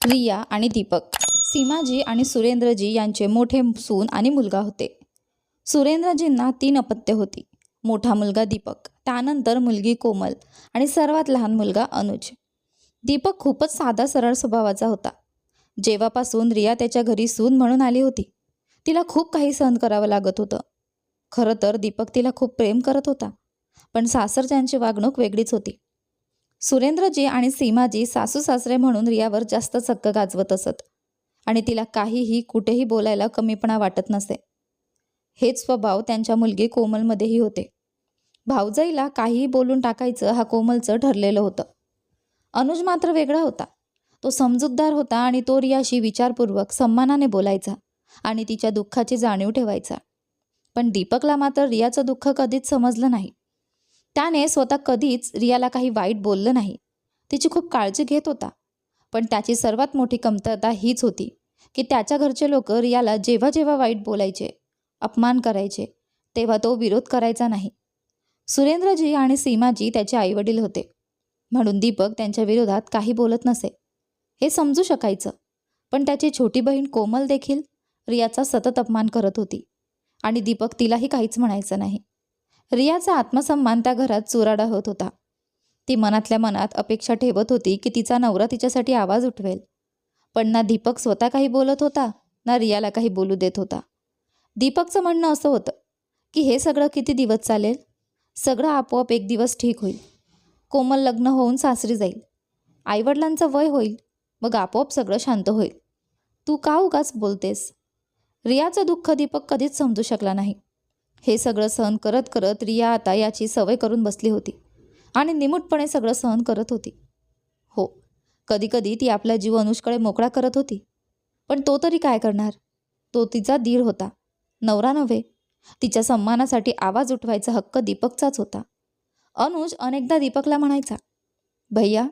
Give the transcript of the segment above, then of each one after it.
रिया आणि दीपक, सीमाजी आणि सुरेंद्रजी यांचे मोठे सून आणि मुलगा होते. सुरेंद्रजींना 3 अपत्ये होती. मोठा मुलगा दीपक, त्यानंतर मुलगी कोमल आणि सर्वात लहान मुलगा अनुज. दीपक खूपच साधा सरळ स्वभावाचा होता. जेव्हापासून रिया त्याच्या घरी सून म्हणून आली होती, तिला खूप काही सहन करावं लागत होतं. खरं तर दीपक तिला खूप प्रेम करत होता, पण सासरच्यांची वागणूक वेगळीच होती. सुरेंद्रजी आणि सीमाजी सासू सासरे म्हणून रियावर जास्त चक्क गाजवत असत आणि तिला काहीही कुठेही बोलायला कमीपणा वाटत नसे. हेच स्वभाव त्यांच्या मुलगी कोमलमध्येही होते. भाऊजाईला काहीही बोलून टाकायचं हा कोमलचं ठरलेलं होतं. अनुज मात्र वेगळा होता. तो समजूतदार होता आणि तो रियाशी विचारपूर्वक सन्मानाने बोलायचा आणि तिच्या दुःखाची जाणीव ठेवायचा. पण दीपकला मात्र रियाचं दुःख कधीच समजलं नाही. त्याने स्वतः कधीच रियाला काही वाईट बोललं नाही. तिची खूप काळजी घेत होता. पण त्याची सर्वात मोठी कमतरता हीच होती की त्याच्या घरचे लोक रियाला जेव्हा जेव्हा वाईट बोलायचे, अपमान करायचे, तेव्हा तो विरोध करायचा नाही. सुरेंद्रजी आणि सीमाजी त्याचे आईवडील होते, म्हणून दीपक त्यांच्या विरोधात काही बोलत नसे. हे समजू शकायचं. पण त्याची छोटी बहीण कोमल देखील रियाचा सतत अपमान करत होती आणि दीपक तिलाही काहीच म्हणायचं नाही. रियाचा आत्मसन्मान त्या घरात चुराडा होत होता. ती मनातल्या मनात अपेक्षा ठेवत होती की तिचा नवरा तिच्यासाठी आवाज उठवेल. पण ना दीपक स्वतः काही बोलत होता, ना रियाला काही बोलू देत होता. दीपकचं म्हणणं असं होतं की हे सगळं किती दिवस चालेल, सगळं आपोआप एक दिवस ठीक होईल. कोमल लग्न होऊन सासरी जाईल, आईवडिलांचं वय होईल, मग आपोआप सगळं शांत होईल. तू का उगाच बोलतेस? रियाचं दुःख दीपक कधीच समजू शकला नाही. हे सगळं सहन करत करत रिया आता याची सवय करून बसली होती आणि निमूटपणे सगळं सहन करत होती. हो, कधीकधी ती आपला जीव अनुजकडे मोकळा करत होती, पण तो तरी काय करणार? तो तिचा दीर होता, नवरा नव्हे. तिच्या सन्मानासाठी आवाज उठवायचा हक्क दीपकचाच होता. अनुज अनेकदा दीपकला म्हणायचा, भैया,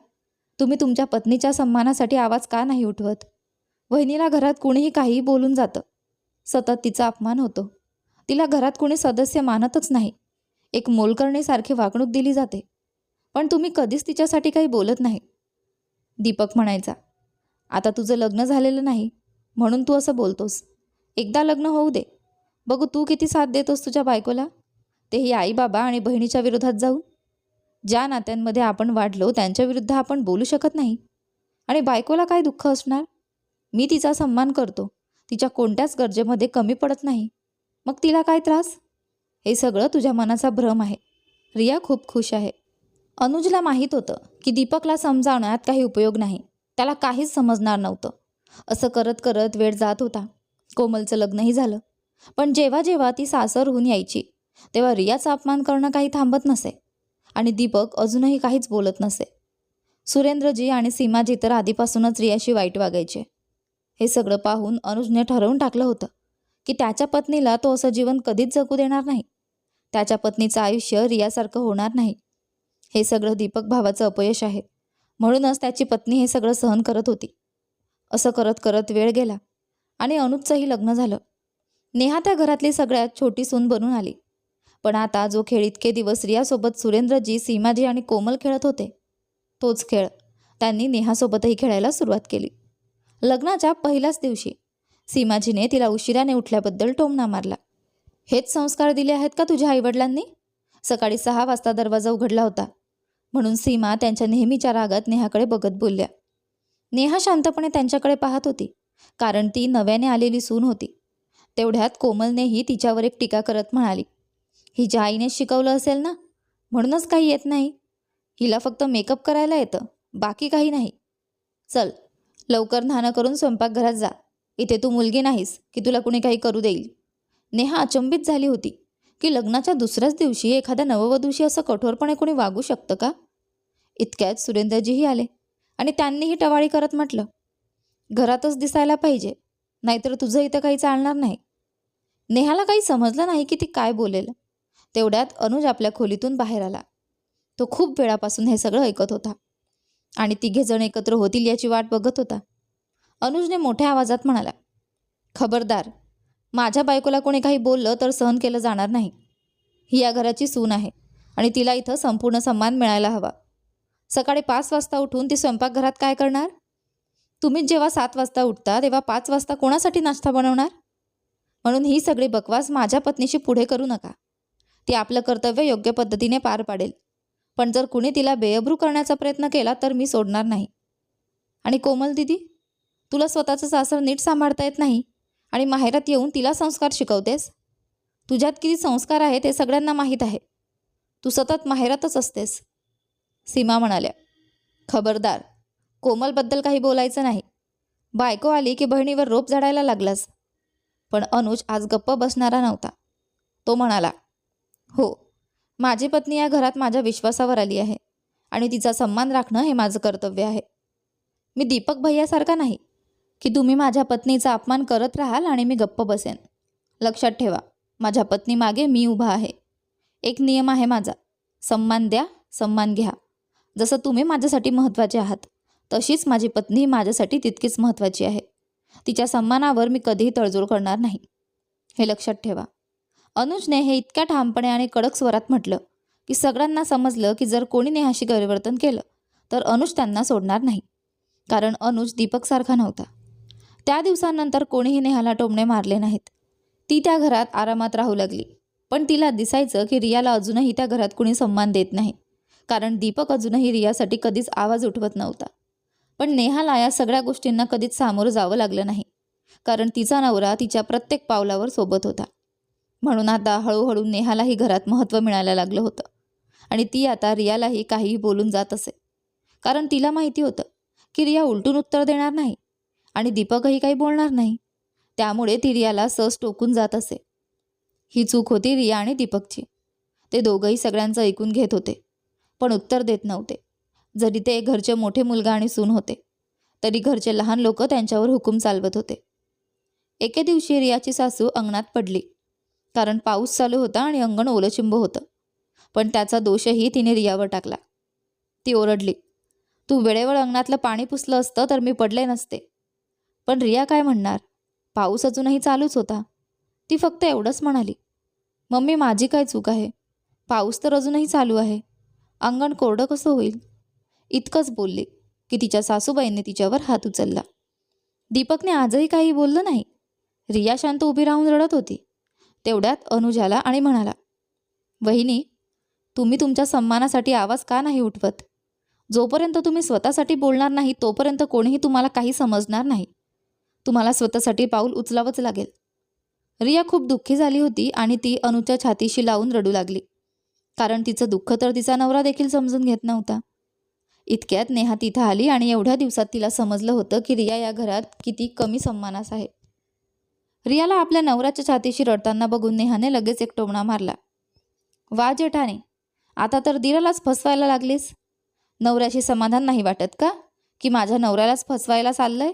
तुम्ही तुमच्या पत्नीच्या सन्मानासाठी आवाज का नाही उठवत? वहिनीला घरात कुणीही काहीही बोलून जातं, सतत तिचा अपमान होतो, तिला घरात कोणी सदस्य मानतच नाही, एक मोलकरणीसारखी वागणूक दिली जाते, पण तुम्ही कधीच तिच्यासाठी काही बोलत नाही. दीपक म्हणायचा, आता तुझं लग्न झालेलं नाही म्हणून तू असं बोलतोस. एकदा लग्न होऊ दे, बघू तू किती साथ देतोस तुझ्या बायकोला, तेही आई बाबा आणि बहिणीच्या विरोधात जाऊन. ज्या नात्यांमध्ये आपण वाढलो त्यांच्या विरुद्ध आपण बोलू शकत नाही. आणि बायकोला काय दुःख असणार? मी तिचा सन्मान करतो, तिच्या कोणत्याच गरजेमध्ये कमी पडत नाही, मग तिला काय त्रास? हे सगळं तुझ्या मनाचा भ्रम आहे. रिया खूप खुश आहे. अनुजला माहीत होतं की दीपकला समजावण्यात काही उपयोग नाही, त्याला काहीच समजणार नव्हतं. असं करत करत वेळ जात होता. कोमलचं लग्नही झालं. पण जेव्हा जेव्हा ती सासरहून यायची तेव्हा रियाचा अपमान करणं काही थांबत नसे आणि दीपक अजूनही काहीच बोलत नसे. सुरेंद्रजी आणि सीमाजी तर आधीपासूनच रियाशी वाईट वागायचे. हे सगळं पाहून अनुजने ठरवून टाकलं होतं की त्याच्या पत्नीला तो असं जीवन कधीच जगू देणार नाही. त्याच्या पत्नीचं आयुष्य रियासारखं होणार नाही. हे सगळं दीपक भावाचं अपयश आहे, म्हणूनच त्याची पत्नी हे सगळं सहन करत होती. असं करत करत वेळ गेला आणि अनुजचंही लग्न झालं. नेहा त्या घरातली सगळ्यात छोटी सून बनून आली. पण आता जो खेळ इतके दिवस रियासोबत सुरेंद्रजी, सीमाजी आणि कोमल खेळत होते, तोच खेळ त्यांनी नेहासोबतही खेळायला सुरुवात केली. लग्नाच्या पहिल्याच दिवशी सीमाजीने तिला उशिराने उठल्याबद्दल टोमणा मारला. हेच संस्कार दिले आहेत का तुझ्या आईवडिलांनी? सकाळी 6 वाजता दरवाजा उघडला होता, म्हणून सीमा त्यांच्या नेहमीच्या रागात नेहाकडे बघत बोलल्या. नेहा शांतपणे त्यांच्याकडे पाहत होती, कारण ती नव्याने आलेली सून होती. तेवढ्यात कोमलनेही तिच्यावर एक टीका करत म्हणाली, हिच्या आईने शिकवलं असेल ना, म्हणूनच काही येत नाही. हिला फक्त मेकअप करायला येतं, बाकी काही नाही. चल लवकर न्हाणं करून स्वयंपाकघरात जा. इथे तू मुलगी नाहीस की तुला कुणी काही करू देईल. नेहा अचंबित झाली होती की लग्नाच्या दुसऱ्याच दिवशी एखाद्या नववधूशी असं कठोरपणे कोणी वागू शकतं का? इतक्यात सुरेंद्रजीही आले आणि त्यांनीही टवाळी करत म्हटलं, घरातच दिसायला पाहिजे, नाहीतर तुझं इथं काही चालणार नाही. नेहाला काही समजलं नाही की ती काय बोलेल. तेवढ्यात अनुज आपल्या खोलीतून बाहेर आला. तो खूप वेळापासून हे सगळं ऐकत होता आणि तिघेजण एकत्र होतील याची वाट बघत होता. अनुजने मोठ्या आवाजात म्हणाला, खबरदार, माझ्या बायकोला कोणी काही बोललं तर सहन केलं जाणार नाही. ही या घराची सून आहे आणि तिला इथं संपूर्ण सन्मान मिळायला हवा. सकाळी 5 वाजता उठून ती स्वयंपाकघरात काय करणार? तुम्हीच जेव्हा 7 वाजता उठता तेव्हा 5 वाजता कोणासाठी नाश्ता बनवणार? म्हणून ही सगळी बकवास माझ्या पत्नीशी पुढे करू नका. ती आपलं कर्तव्य योग्य पद्धतीने पार पाडेल. पण जर कुणी तिला बेअब्रू करण्याचा प्रयत्न केला तर मी सोडणार नाही. आणि कोमल दीदी, तुला स्वतःचं सासर नीट सांभाळता येत नाही आणि माहेरात येऊन तिला संस्कार शिकवतेस. तुझ्यात किती संस्कार आहे ते सगळ्यांना माहीत आहे. तू सतत माहेरातच असतेस. सीमा म्हणाल्या, खबरदार, कोमलबद्दल काही बोलायचं नाही. बायको आली की बहिणीवर रोप झाडायला लागलास. पण अनुज आज गप्प बसणारा नव्हता. तो म्हणाला, हो, माझी पत्नी या घरात माझ्या विश्वासावर आली आहे आणि तिचा सन्मान राखणं हे माझं कर्तव्य आहे. मी दीपक भैयासारखा नाही की तुम्ही माझ्या पत्नीचा अपमान करत राहाल आणि मी गप्प बसेन. लक्षात ठेवा, माझ्या पत्नीमागे मी उभा आहे. एक नियम आहे माझा, सन्मान द्या, सन्मान घ्या. जसं तुम्ही माझ्यासाठी महत्त्वाचे आहात तशीच माझी पत्नी माझ्यासाठी तितकीच महत्त्वाची आहे. तिच्या सन्मानावर मी कधीही तडजोड करणार नाही, हे लक्षात ठेवा. अनुजने हे इतक्या ठामपणे आणि कडक स्वरात म्हटलं की सगळ्यांना समजलं की जर कोणी नेहाशी गैरवर्तन केलं तर अनुज त्यांना सोडणार नाही. कारण अनुज दीपकसारखा नव्हता. त्या दिवसानंतर कोणीही नेहाला टोमणे मारले नाहीत. ती त्या घरात आरामात राहू लागली. पण तिला दिसायचं की रियाला अजूनही त्या घरात कुणी सन्मान देत नाही. कारण दीपक अजूनही रियासाठी कधीच आवाज उठवत नव्हता. पण नेहाला या सगळ्या गोष्टींना कधीच सामोरं जावं लागलं नाही. कारण तिचा नवरा तिच्या प्रत्येक पावलावर सोबत होता. म्हणून आता हळूहळू नेहालाही घरात महत्त्व मिळायला लागलं होतं. आणि ती आता रियालाही काहीही बोलून जात असे. कारण तिला माहिती होतं की रिया उलटून उत्तर देणार नाही आणि दीपकही काही बोलणार नाही. त्यामुळे ती रियाला सहज टोकून जात असे. ही चूक होती रिया आणि दीपकची. ते दोघंही सगळ्यांचं ऐकून घेत होते पण उत्तर देत नव्हते. जरी ते घरचे मोठे मुलगा आणि सून होते तरी घरचे लहान लोक त्यांच्यावर हुकूम चालवत होते. एके दिवशी रियाची सासू अंगणात पडली. कारण पाऊस चालू होता आणि अंगण ओलंचिंब होतं. पण त्याचा दोषही तिने रियावर टाकला. ती ओरडली, तू वेळेवर अंगणातलं पाणी पुसलं असतं तर मी पडले नसते. पण रिया काय म्हणणार? पाऊस अजूनही चालूच होता. ती फक्त एवढंच म्हणाली, मम्मी माझी काय चूक आहे? पाऊस तर अजूनही चालू आहे. अंगण कोरडं कसं होईल? इतकंच बोलली की तिच्या सासूबाईंनी तिच्यावर हात उचलला. दीपकने आजही काही बोललं नाही. रिया शांत उभी राहून रडत होती. तेवढ्यात अनुज आला आणि म्हणाला, वहिनी, तुम्ही तुमच्या सन्मानासाठी आवाज का नाही उठवत? जोपर्यंत तुम्ही स्वतःसाठी बोलणार नाही तोपर्यंत कोणीही तुम्हाला काही समजणार नाही. तुम्हाला स्वतःसाठी पाऊल उचलावंच लागेल. रिया खूप दुःखी झाली होती आणि ती अनुच्या छातीशी लावून रडू लागली. कारण तिचं दुःख तर तिचा नवरा देखील समजून घेत नव्हता. इतक्यात नेहा तिथं आली आणि एवढ्या दिवसात तिला समजलं होतं की रिया या घरात किती कमी सन्मानास आहे. रियाला आपल्या नवऱ्याच्या छातीशी रडताना बघून नेहाने लगेच एक टोमणा मारला. वा जेठाने, आता तर दिरालाच फसवायला लागलीस. नवऱ्याशी समाधान नाही वाटत का की माझ्या नवऱ्यालाच फसवायला चाललंय?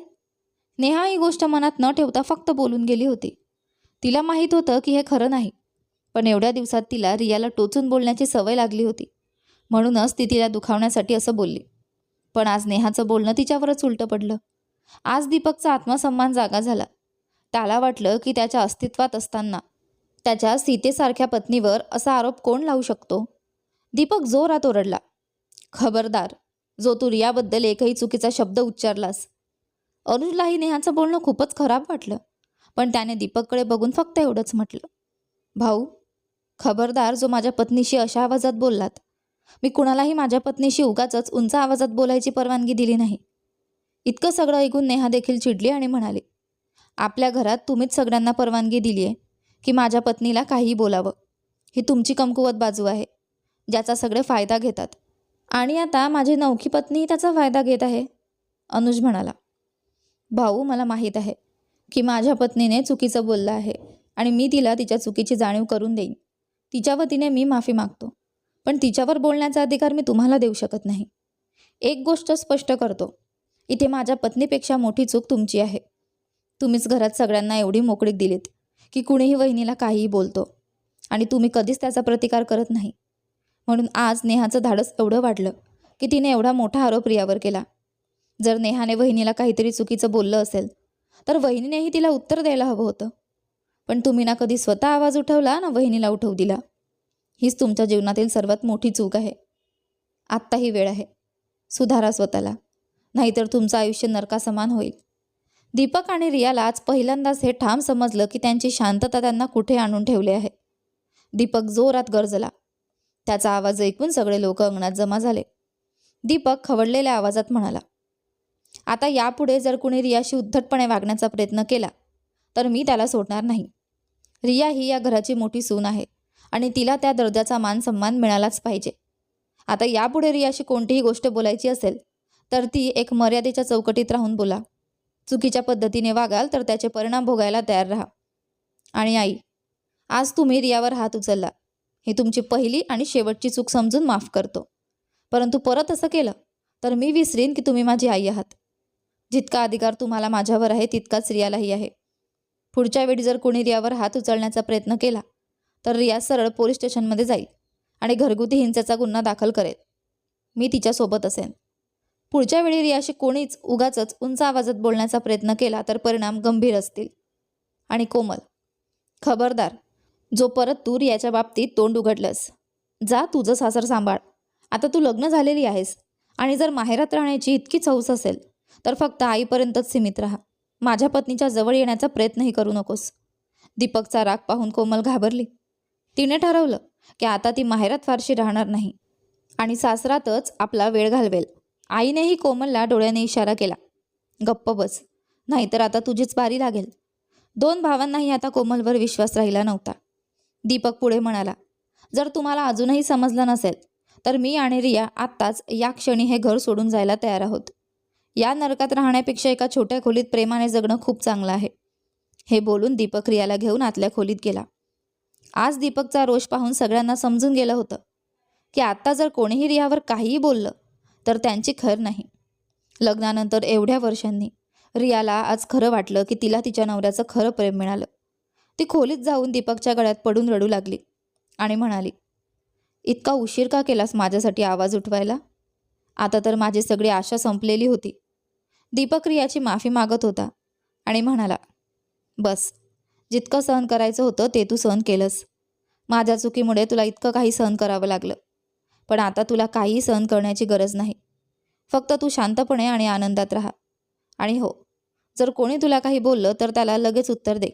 नेहा ही गोष्ट मनात न ठेवता फक्त बोलून गेली होती. तिला माहीत होतं की हे खरं नाही. पण एवढ्या दिवसात तिला रियाला टोचून बोलण्याची सवय लागली होती. म्हणूनच ती तिला दुखावण्यासाठी असं बोलली. पण आज नेहाचं बोलणं तिच्यावरच उलटं पडलं. आज दीपकचा आत्मसन्मान जागा झाला. त्याला वाटलं की त्याच्या अस्तित्वात असताना त्याच्या सीतेसारख्या पत्नीवर असा आरोप कोण लावू शकतो? दीपक जोरात ओरडला, खबरदार, जो तू रियाबद्दल एकही चुकीचा शब्द उच्चारलास. अनुजलाही नेहाचं बोलणं खूपच खराब वाटलं. पण त्याने दीपककडे बघून फक्त एवढंच म्हटलं, भाऊ, खबरदार जो माझ्या पत्नीशी अशा आवाजात बोललात. मी कुणालाही माझ्या पत्नीशी उगाचच उंच आवाजात बोलायची परवानगी दिली नाही. इतकं सगळं ऐकून नेहा देखील चिडली आणि म्हणाली, आपल्या घरात तुम्हीच सगळ्यांना परवानगी दिली आहे की माझ्या पत्नीला काहीही बोलावं. ही तुमची कमकुवत बाजू आहे ज्याचा सगळे फायदा घेतात. आणि आता माझी नवखी पत्नीही त्याचा फायदा घेत आहे. अनुज म्हणाला, भाऊ, मला माहीत आहे की माझ्या पत्नीने चुकीचं बोललं आहे आणि मी तिला तिच्या चुकीची जाणीव करून देईन. तिच्या वतीने मी माफी मागतो. पण तिच्यावर बोलण्याचा अधिकार मी तुम्हाला देऊ शकत नाही. एक गोष्ट स्पष्ट करतो, इथे माझ्या पत्नीपेक्षा मोठी चूक तुमची आहे. तुम्हीच घरात सगळ्यांना एवढी मोकळीक दिलीत की कुणीही वहिनीला काहीही बोलतो आणि तुम्ही कधीच त्याचा प्रतिकार करत नाही. म्हणून आज नेहाचं धाडस एवढं वाढलं की तिने एवढा मोठा आरोप रियावर केला. जर नेहाने वहिनीला काहीतरी चुकीचं बोललं असेल तर वहिनीनेही तिला उत्तर द्यायला हवं होतं. पण तुम्ही ना कधी स्वतः आवाज उठवला ना वहिनीला उठवू दिला. हीच तुमच्या जीवनातील सर्वात मोठी चूक आहे. आत्ता ही वेळ आहे. सुधारा स्वतःला, नाहीतर तुमचं आयुष्य नरकासमान होईल. दीपक आणि रियाला आज पहिल्यांदाच हे ठाम समजलं की त्यांची शांतता त्यांना कुठे आणून ठेवले आहे. दीपक जोरात गरजला. त्याचा आवाज ऐकून सगळे लोक अंगणात जमा झाले. दीपक खवळलेल्या आवाजात म्हणाला, आता यापुढे जर कुणी रियाशी उद्धटपणे वागण्याचा प्रयत्न केला तर मी त्याला सोडणार नाही. रिया ही या घराची मोठी सून आहे आणि तिला त्या दर्जाचा मान सन्मान मिळालाच पाहिजे. आता यापुढे रियाशी कोणतीही गोष्ट बोलायची असेल तर ती एक मर्यादेच्या चौकटीत राहून बोला. चुकीच्या पद्धतीने वागाल तर त्याचे परिणाम भोगायला तयार राहा. आणि आई, आज तुम्ही रियावर हात उचलला. ही तुमची पहिली आणि शेवटची चूक समजून माफ करतो. परंतु परत असं केलं तर मी विसरीन की तुम्ही माझी आई आहात. जितका अधिकार तुम्हाला माझ्यावर आहे तितकाच रियालाही आहे. पुढच्या वेळी जर कोणी रियावर हात उचलण्याचा प्रयत्न केला तर रिया सरळ पोलीस स्टेशनमध्ये जाईल आणि घरगुती हिंसेचा गुन्हा दाखल करेल. मी तिच्यासोबत असेन. पुढच्या वेळी रियाशी कोणीच उगाचच उंच आवाजात बोलण्याचा प्रयत्न केला तर परिणाम गंभीर असतील. आणि कोमल, खबरदार, जो परत तू रियाच्या बाबतीत तोंड उघडलंस, जा तुझं सासर सांभाळ. आता तू लग्न झालेली आहेस आणि जर माहेरात राहण्याची इतकीच हौस असेल तर फक्त आईपर्यंतच सीमित राहा. माझ्या पत्नीच्या जवळ येण्याचा प्रयत्नही करू नकोस. दीपकचा राग पाहून कोमल घाबरली. तिने ठरवलं की आता ती माहेरात फारशी राहणार नाही आणि सासरातच आपला वेळ घालवेल. आईनेही कोमलला डोळ्याने इशारा केला, गप्प बस, नाहीतर आता तुझीच बारी लागेल. दोन भावांनाही आता कोमलवर विश्वास राहिला नव्हता. दीपक पुढे म्हणाला, जर तुम्हाला अजूनही समजलं नसेल तर मी आणि रिया आत्ताच या क्षणी हे घर सोडून जायला तयार आहोत. या नरकात राहण्यापेक्षा एका छोट्या खोलीत प्रेमाने जगणं खूप चांगलं आहे. हे बोलून दीपक रियाला घेऊन आतल्या खोलीत गेला. आज दीपकचा रोष पाहून सगळ्यांना समजून गेलं होतं की आता जर कोणीही रियावर काहीही बोललं तर त्यांची खैर नाही. लग्नानंतर एवढ्या वर्षांनी रियाला आज खरं वाटलं की तिला तिच्या नवऱ्याचं खरं प्रेम मिळालं. ती खोलीत जाऊन दीपकच्या गळ्यात पडून रडू लागली आणि म्हणाली, इतका उशीर का केलास माझ्यासाठी आवाज उठवायला? आता तर माझी सगळी आशा संपलेली होती. दीपक रियाची माफी मागत होता आणि म्हणाला, बस, जितकं सहन करायचं होतं ते तू सहन केलंस. माझ्या चुकीमुळे तुला इतकं काही सहन करावं लागलं. पण आता तुला काहीही सहन करण्याची गरज नाही. फक्त तू शांतपणे आणि आनंदात राहा. आणि हो, जर कोणी तुला काही बोललं तर त्याला लगेच उत्तर दे.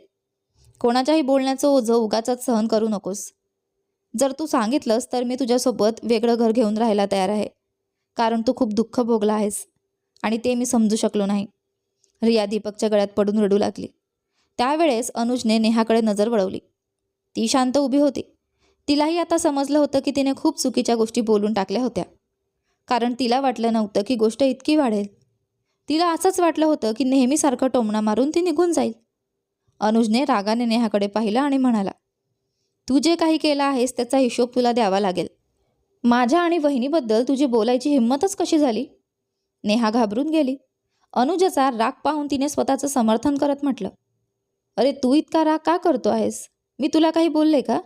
कोणाच्याही बोलण्याचं ओझं उगाचच सहन करू नकोस. जर तू सांगितलंस तर मी तुझ्यासोबत वेगळं घर घेऊन राहायला तयार आहे, कारण तू खूप दुःख भोगला आहेस आणि ते मी समजू शकलो नाही. रिया दीपकच्या गळ्यात पडून रडू लागली. त्यावेळेस अनुजने नेहाकडे नजर वळवली. ती शांत उभी होती. तिलाही आता समजलं होतं की तिने खूप चुकीच्या गोष्टी बोलून टाकल्या होत्या, कारण तिला वाटलं नव्हतं की गोष्ट इतकी वाढेल. तिला असंच वाटलं होतं की नेहमीसारखं टोमणा मारून ती निघून जाईल. अनुजने रागाने नेहाकडे पाहिलं आणि म्हणाला, तू जे काही केलं आहेस त्याचा हिशोब तुला द्यावा लागेल. माझ्या आणि वहिनीबद्दल तुझी बोलायची हिंमतच कशी झाली? नेहा घाबरून गेली. अनुजाचा राग पाहून तिने स्वतःचं समर्थन करत म्हटलं, अरे तू इतका राग का करतो आहेस? मी तुला काही बोलले का?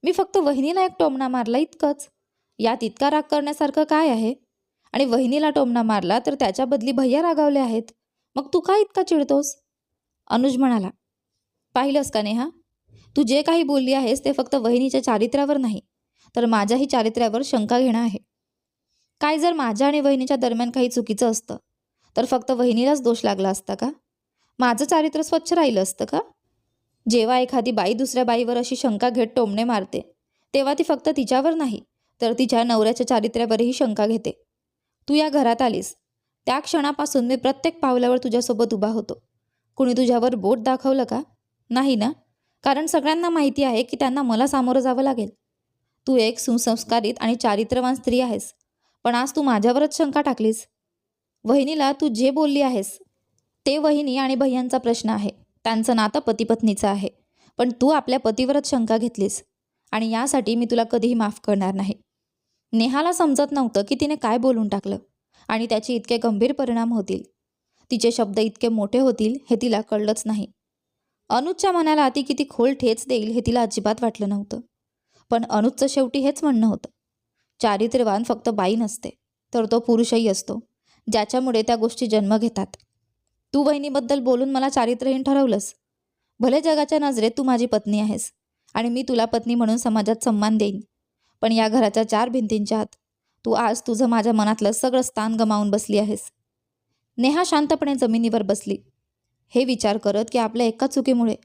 मी फक्त वहिनीला एक टोमणा मारला इतकंच. यात इतका राग करण्यासारखं काय आहे? आणि वहिनीला टोमणा मारला तर त्याच्या बदली भैया रागावले आहेत. मग तू का इतका चिडतोस? अनुज म्हणाला, पाहिलंस का नेहा, तू जे काही बोलली आहेस ते फक्त वहिनीच्या चारित्र्यावर नाही तर माझ्याही चारित्र्यावर शंका घेणं आहे. काय जर माझ्या आणि वहिनीच्या दरम्यान काही चुकीचं असतं तर फक्त वहिनीलाच दोष लागला असता का? माझं चारित्र्य स्वच्छ राहिलं असतं का? जेव्हा एखादी बाई दुसऱ्या बाईवर अशी शंका घेत टोमणे मारते तेव्हा ती फक्त तिच्यावर नाही तर तिच्या नवऱ्याच्या चारित्र्यावरही शंका घेते. तू या घरात आलीस त्या क्षणापासून मी प्रत्येक पावलावर तुझ्यासोबत उभा होतो. कुणी तुझ्यावर बोट दाखवलं का? नाही ना, कारण सगळ्यांना माहिती आहे की त्यांना मला सामोरं जावं लागेल. तू एक सुसंस्कारित आणि चारित्र्यवान स्त्री आहेस, पण आज तू माझ्यावरच शंका टाकलीस. वहिनीला तू जे बोलली आहेस ते वहिनी आणि भैयांचा प्रश्न आहे. त्यांचं नातं पतीपत्नीचं आहे, पण तू आपल्या पतीवरच शंका घेतलीस आणि यासाठी मी तुला कधीही माफ करणार नाही. नेहाला समजत नव्हतं की तिने काय बोलून टाकलं आणि त्याचे इतके गंभीर परिणाम होतील. तिचे शब्द इतके मोठे होतील हे तिला कळलंच नाही. अनुजच्या मनाला ती किती खोल ठेच देईल हे तिला अजिबात वाटलं नव्हतं. पण अनुजचं शेवटी हेच म्हणणं होतं, चारित्र्यवान फक्त बाई नसते तर तो पुरुषही असतो, ज्याच्यामुळे त्या गोष्टी जन्म घेतात. तू वहिनीबद्दल बोलून मला चारित्र्यहीन ठरवलंस. भले जगाच्या नजरेत तू माझी पत्नी आहेस आणि मी तुला पत्नी म्हणून समाजात सन्मान देईन, पण या घराच्या चार भिंतींच्या आत तू आज तुझं माझ्या मनातलं सगळं स्थान गमावून बसली आहेस. नेहा शांतपणे जमिनीवर बसली, हे विचार करत की आपल्या एका चुकीमुळे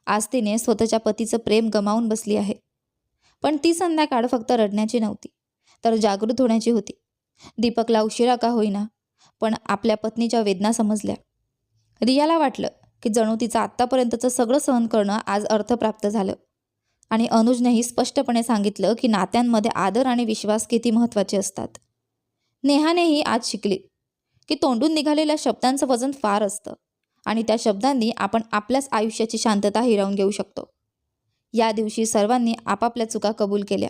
आज तिने स्वतःच्या पतीचं प्रेम गमावून बसली आहे. पण ती संध्याकाळ फक्त रडण्याची नव्हती, तर जागृत होण्याची होती. दीपकला उशिरा का होईना, पण आपल्या पत्नीच्या वेदना समजल्या. रियाला वाटलं की जणू तिचं आत्तापर्यंतचं सगळं सहन करणं आज अर्थप्राप्त झालं. आणि अनुजनेही स्पष्टपणे सांगितलं की नात्यांमध्ये आदर आणि विश्वास किती महत्त्वाचे असतात. नेहानेही आज शिकली की तोंडून निघालेल्या शब्दांचं वजन फार असतं आणि त्या शब्दांनी आपण आपल्याच आयुष्याची शांतता हिरावून घेऊ शकतो. या दिवशी सर्वांनी आपापल्या चुका कबूल केल्या,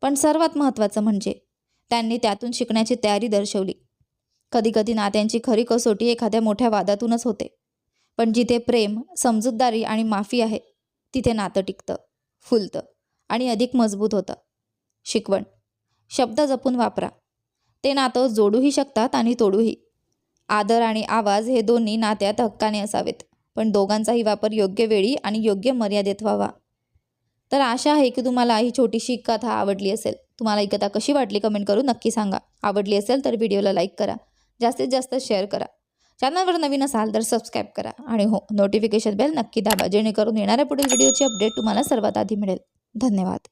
पण सर्वात महत्त्वाचं म्हणजे त्यांनी त्यातून शिकण्याची तयारी दर्शवली. कधीकधी नात्यांची खरी कसोटी एखाद्या मोठ्या वादातूनच होते, पण जिथे प्रेम, समजूतदारी आणि माफी आहे तिथे नातं टिकतं, फुलतं आणि अधिक मजबूत होतं. शिकवण: शब्द जपून वापरा. ते नातं जोडूही शकतात आणि तोडूही. आदर आणि आवाज हे दोन्ही नात्यात हक्काने असावेत, पण दोघांचाही वापर योग्य वेळी आणि योग्य मर्यादेत व्हावा. तर आशा आहे की तुम्हाला ही छोटीशी कथा आवडली असेल. तुम्हाला ही कथा कशी वाटली कमेंट करून नक्की सांगा. आवडली असेल तर व्हिडिओला लाईक करा, जास्तीत जास्त शेअर करा. चॅनलवर नवीन असाल तर सबस्क्राईब करा आणि हो, नोटिफिकेशन बेल नक्की दाबा, जेणेकरून येणाऱ्या पुढील व्हिडिओची अपडेट तुम्हाला सर्वात आधी मिळेल. धन्यवाद.